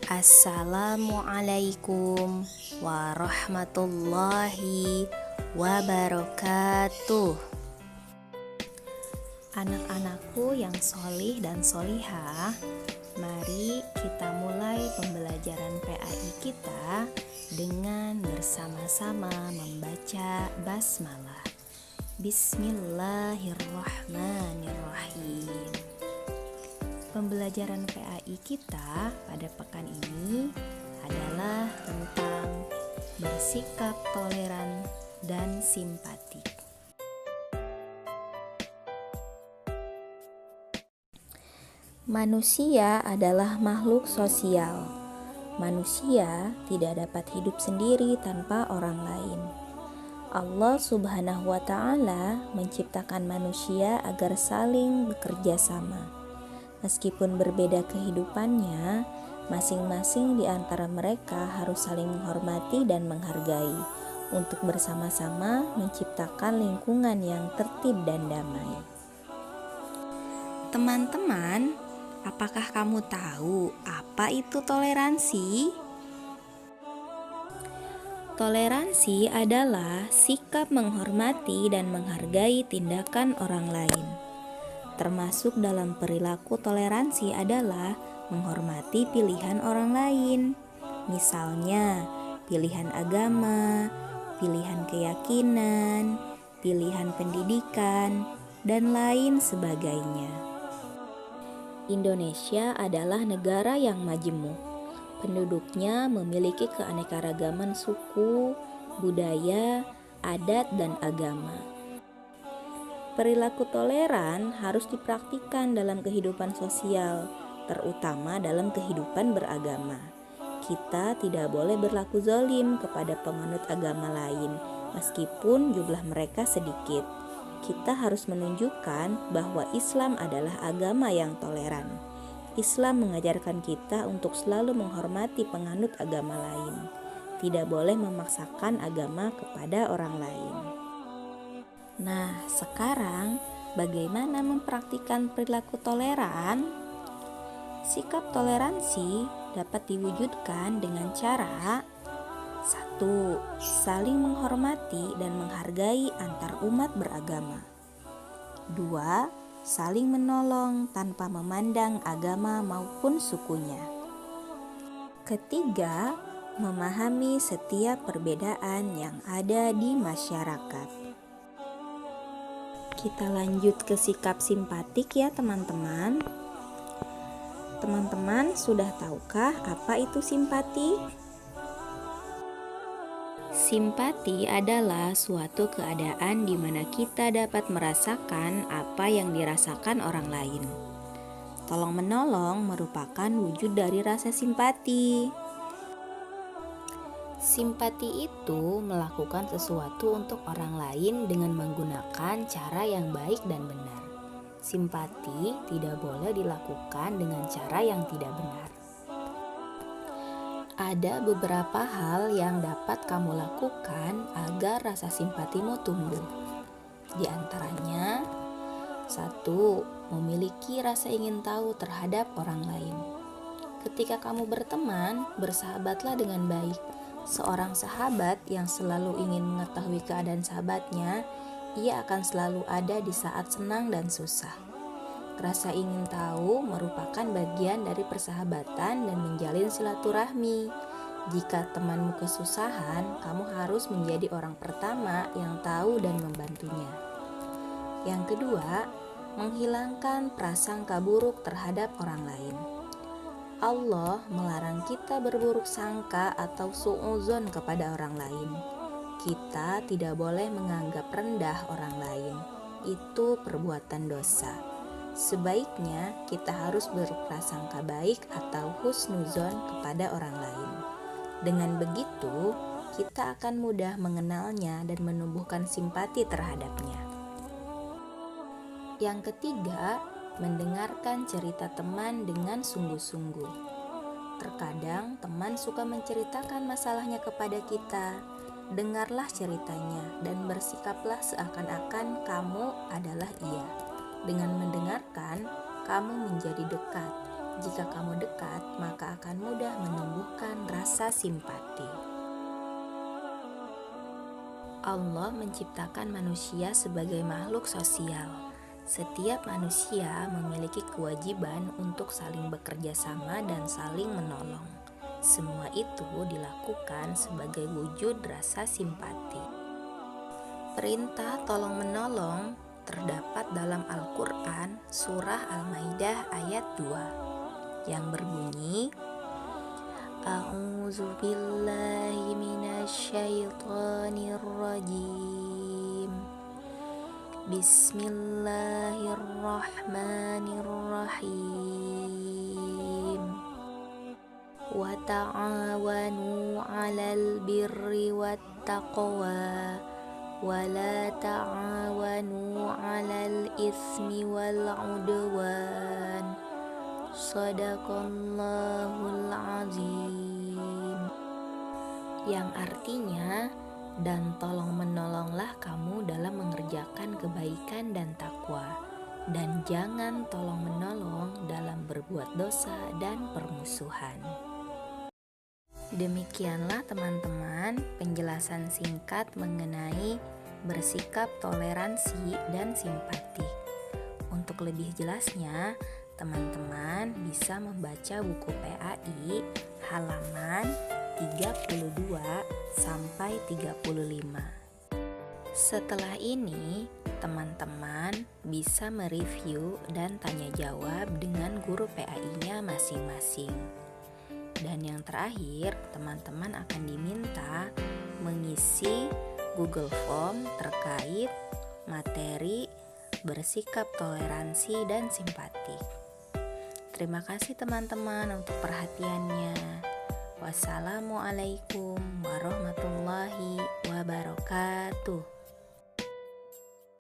Assalamualaikum warahmatullahi wabarakatuh. Anak-anakku yang solih dan solihah, mari kita mulai pembelajaran PAI kita dengan bersama-sama membaca basmalah. Bismillahirrahmanirrahim. Pembelajaran PAI kita pada pekan ini adalah tentang bersikap toleran dan simpatik. Manusia adalah makhluk sosial. Manusia tidak dapat hidup sendiri tanpa orang lain. Allah Subhanahu wa Ta'ala menciptakan manusia agar saling bekerja sama. Meskipun berbeda kehidupannya, masing-masing di antara mereka harus saling menghormati dan menghargai untuk bersama-sama menciptakan lingkungan yang tertib dan damai. Teman-teman, apakah kamu tahu apa itu toleransi? Toleransi adalah sikap menghormati dan menghargai tindakan orang lain. Termasuk dalam perilaku toleransi adalah menghormati pilihan orang lain. Misalnya, pilihan agama, pilihan keyakinan, pilihan pendidikan, dan lain sebagainya. Indonesia adalah negara yang majemuk. Penduduknya memiliki keanekaragaman suku, budaya, adat, dan agama. Perilaku toleran harus dipraktikkan dalam kehidupan sosial, terutama dalam kehidupan beragama. Kita tidak boleh berlaku zalim kepada penganut agama lain, meskipun jumlah mereka sedikit. Kita harus menunjukkan bahwa Islam adalah agama yang toleran. Islam mengajarkan kita untuk selalu menghormati penganut agama lain. Tidak boleh memaksakan agama kepada orang lain. Nah, sekarang bagaimana mempraktikkan perilaku toleran? Sikap toleransi dapat diwujudkan dengan cara 1. Saling menghormati dan menghargai antar umat beragama. 2. Saling menolong tanpa memandang agama maupun sukunya. Ketiga, memahami setiap perbedaan yang ada di masyarakat. Kita lanjut ke sikap simpatik ya teman-teman. Teman-teman sudah tahukah apa itu simpati? Simpati adalah suatu keadaan di mana kita dapat merasakan apa yang dirasakan orang lain. Tolong menolong merupakan wujud dari rasa simpati. Simpati itu melakukan sesuatu untuk orang lain dengan menggunakan cara yang baik dan benar. Simpati tidak boleh dilakukan dengan cara yang tidak benar. Ada beberapa hal yang dapat kamu lakukan agar rasa simpatimu tumbuh. Di antaranya, 1. Memiliki rasa ingin tahu terhadap orang lain. Ketika kamu berteman, bersahabatlah dengan baik. Seorang sahabat yang selalu ingin mengetahui keadaan sahabatnya, ia akan selalu ada di saat senang dan susah. Rasa ingin tahu merupakan bagian dari persahabatan dan menjalin silaturahmi. Jika temanmu kesusahan, kamu harus menjadi orang pertama yang tahu dan membantunya. Yang kedua, menghilangkan prasangka buruk terhadap orang lain. Allah melarang kita berburuk sangka atau suudzon kepada orang lain. Kita tidak boleh menganggap rendah orang lain. Itu perbuatan dosa. Sebaiknya kita harus berprasangka baik atau husnuzon kepada orang lain. Dengan begitu, kita akan mudah mengenalnya dan menumbuhkan simpati terhadapnya. Yang ketiga, mendengarkan cerita teman dengan sungguh-sungguh. Terkadang teman suka menceritakan masalahnya kepada kita. Dengarlah ceritanya dan bersikaplah seakan-akan kamu adalah ia. Dengan mendengarkan, kamu menjadi dekat. Jika kamu dekat, maka akan mudah menumbuhkan rasa simpati. Allah menciptakan manusia sebagai makhluk sosial. Setiap manusia memiliki kewajiban untuk saling bekerja sama dan saling menolong. Semua itu dilakukan sebagai wujud rasa simpati. Perintah tolong-menolong terdapat dalam Al-Quran Surah Al-Maidah ayat 2 yang berbunyi, A'udzu billahi minasyaitonir rajim. Bismillahirrahmanirrahim. Wa ta'awanu 'alal birri wattaqwa wa la ta'awanu 'alal itsmi wal 'udwan. Shadaqallahul azim. Yang artinya, dan tolong-menolonglah kamu dalam mengerjakan kebaikan dan takwa, dan jangan tolong-menolong dalam berbuat dosa dan permusuhan. Demikianlah teman-teman penjelasan singkat mengenai bersikap toleransi dan simpati. Untuk lebih jelasnya, teman-teman bisa membaca buku PAI halaman 32 sampai 35. Setelah ini, teman-teman bisa mereview dan tanya jawab dengan guru PAI-nya masing-masing. Dan yang terakhir, teman-teman akan diminta mengisi Google Form terkait materi bersikap toleransi dan simpati. Terima kasih teman-teman untuk perhatiannya. Wassalamualaikum warahmatullahi wabarakatuh.